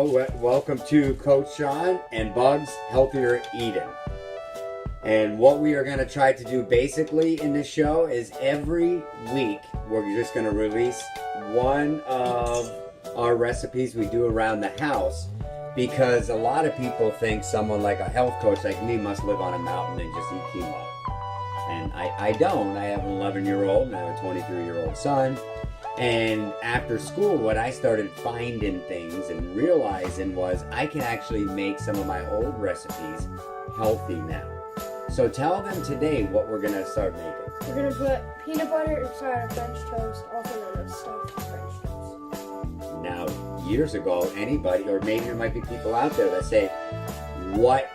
Welcome to Coach Sean and Bug's Healthier Eating. And what we are going to try to do basically in this show is every week we're just going to release one of our recipes we do around the house, because a lot of people think someone like a health coach like me must live on a mountain and just eat quinoa. And I don't. I have an 11-year-old and I have a 23-year-old son. And after school, what I started finding things and realizing was I can actually make some of my old recipes healthy now. So tell them today what we're going to start making. We're going to put peanut butter inside of French toast, also known as stuffed French toast. Now, years ago, anybody, or maybe there might be people out there that say, what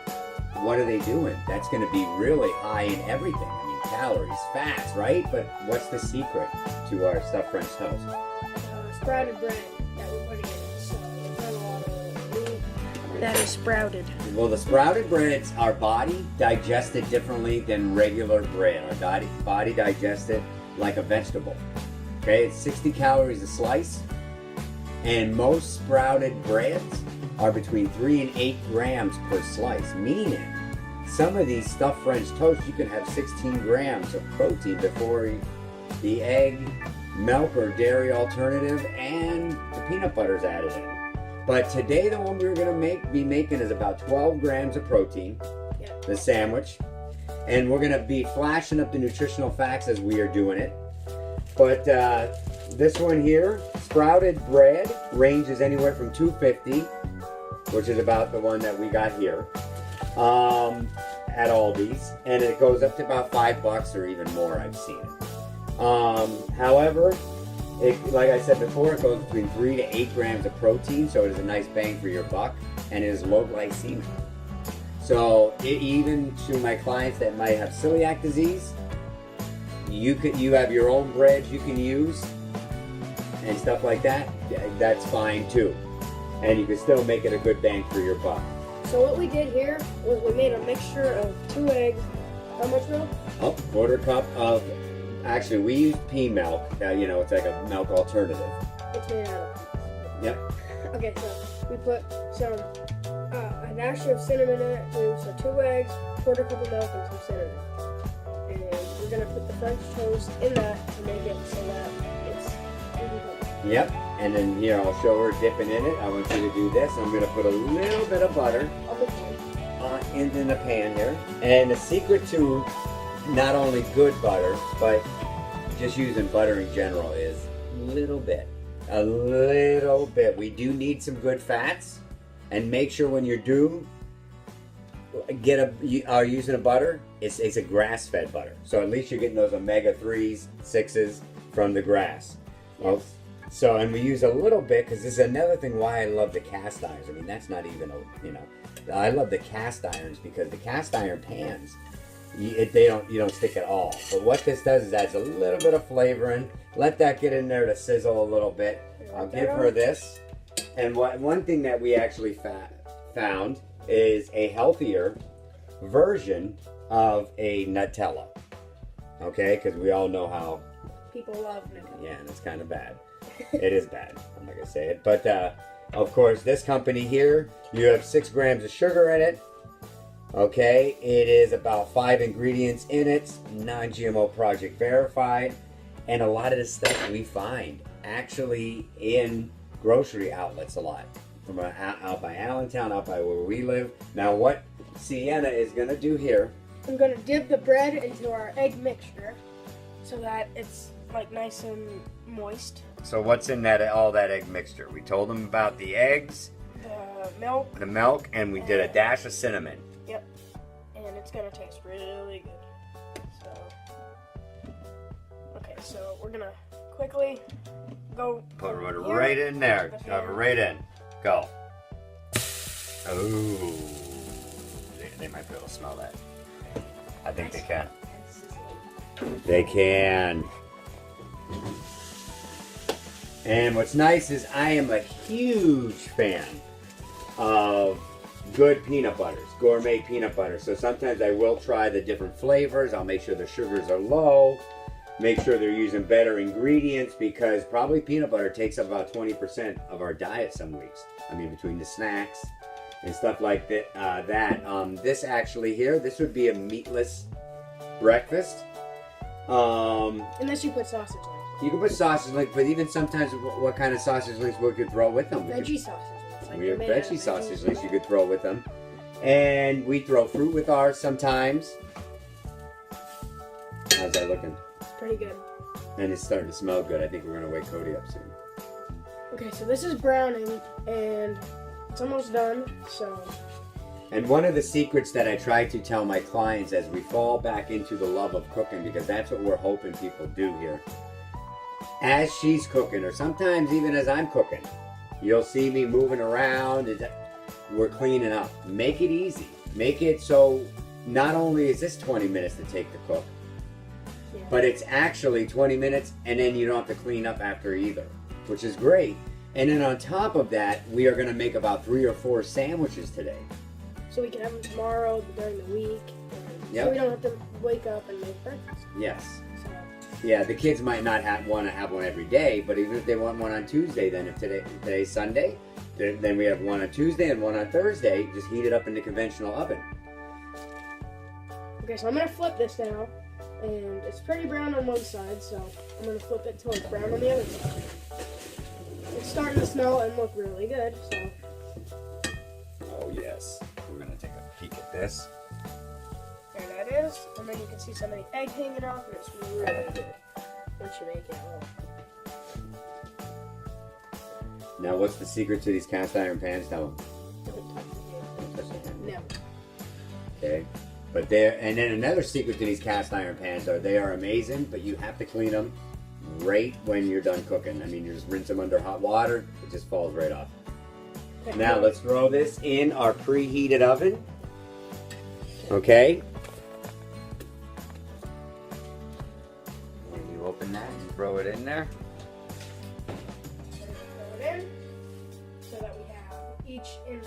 are they doing? That's going to be really high in everything. I mean, calories, fats, right? But what's the secret to our stuffed French toast? Sprouted bread that we're putting in. So there's not a lot of meat that is sprouted. Well, the sprouted breads, our body digests it differently than regular bread. Our body digests it like a vegetable. Okay, it's 60 calories a slice. And most sprouted breads are between 3 and 8 grams per slice, meaning some of these stuffed French toast, you can have 16 grams of protein before the egg, milk, or dairy alternative, and the peanut butter's added in. But today, the one we're going to be making is about 12 grams of protein, the sandwich. And we're going to be flashing up the nutritional facts as we are doing it. But this one here, sprouted bread, ranges anywhere from $2.50, which is about the one that we got here, at Aldi's, and it goes up to about $5 or even more. I've seen it. However, like I said before, it goes between 3 to 8 grams of protein, so it is a nice bang for your buck, and it is low glycemic. So even to my clients that might have celiac disease, you have your own breads you can use and stuff like that. That's fine too, and you can still make it a good bang for your buck. So what we did here was we made a mixture of 2 eggs. How much milk? Oh, quarter cup of, actually we use pea milk. It's like a milk alternative. It's made out of. Yep. Okay, so we put a dash of cinnamon in it too. So 2 eggs, quarter cup of milk, and some cinnamon. And we're gonna put the French toast in that to make it so that it's really good. Yep. And then here, I'll show her dipping in it. I want you to do this. I'm going to put a little bit of butter in the pan here. And the secret to not only good butter, but just using butter in general is a little bit. A little bit. We do need some good fats. And make sure when you do are using a butter, it's a grass-fed butter. So at least you're getting those omega-3s, 6s from the grass. Well, so, and we use a little bit, because this is another thing why I love the cast irons. I mean, that's not even, I love the cast irons, because the cast iron pans, you don't stick at all. But what this does is adds a little bit of flavoring. Let that get in there to sizzle a little bit. I'll give her this. And one thing that we actually found is a healthier version of a Nutella. Okay, because we all know how people love Nutella. Yeah, and it's kind of bad. It is bad. I'm not gonna say it, but of course, this company here, you have 6 grams of sugar in it. Okay, it is about 5 ingredients in it, non-GMO project verified, and a lot of this stuff we find actually in grocery outlets a lot. From out by Allentown, out by where we live. Now, what Sienna is gonna do here? I'm gonna dip the bread into our egg mixture so that it's like nice and moist. So what's in all that egg mixture? We told them about the eggs, the milk, and we did a dash of cinnamon. Yep, and it's gonna taste really good. So we're gonna quickly go. Put it right in there. Shove it right in. Go. Oh, they might be able to smell that. I think they can. They can. And what's nice is I am a huge fan of good peanut butters, gourmet peanut butter. So sometimes I will try the different flavors. I'll make sure the sugars are low. make sure they're using better ingredients, because probably peanut butter takes up about 20% of our diet some weeks. I mean, between the snacks and stuff like that. This actually here, this would be a meatless breakfast. Unless you put sausage links. You can put sausage links, but even sometimes, what kind of sausage links we could throw with them? Veggie sausage links. Like We have veggie sausage links you could throw with them. And we throw fruit with ours sometimes. How's that looking? Pretty good. And it's starting to smell good. I think we're going to wake Cody up soon. Okay, so this is browning, and it's almost done, so... And one of the secrets that I try to tell my clients as we fall back into the love of cooking, because that's what we're hoping people do here. As she's cooking, or sometimes even as I'm cooking, you'll see me moving around. We're cleaning up. Make it easy. Make it so not only is this 20 minutes to take to cook, but it's actually 20 minutes, and then you don't have to clean up after either, which is great. And then on top of that, we are going to make about 3 or 4 sandwiches today. So we can have them tomorrow, during the week. Yep. So we don't have to wake up and make breakfast. Yes. So. Yeah, the kids might not want to have one every day, but even if they want one on Tuesday, then if today's Sunday, then we have one on Tuesday and one on Thursday. Just heat it up in the conventional oven. Okay, so I'm going to flip this now. And it's pretty brown on one side, so I'm going to flip it till it's brown on the other side. It's starting to smell and look really good, so... Oh, yes. We're going to take a peek at this. There that is. And then you can see some of the egg hanging off, and it's really good once you make it all. Now, what's the secret to these cast iron pans? Tell them. No. Okay. But and then another secret to these cast iron pans they are amazing, but you have to clean them right when you're done cooking. I mean, you just rinse them under hot water, it just falls right off. Now let's throw this in our preheated oven. Okay. And you open that and throw it in there. Throw it in so that we have each in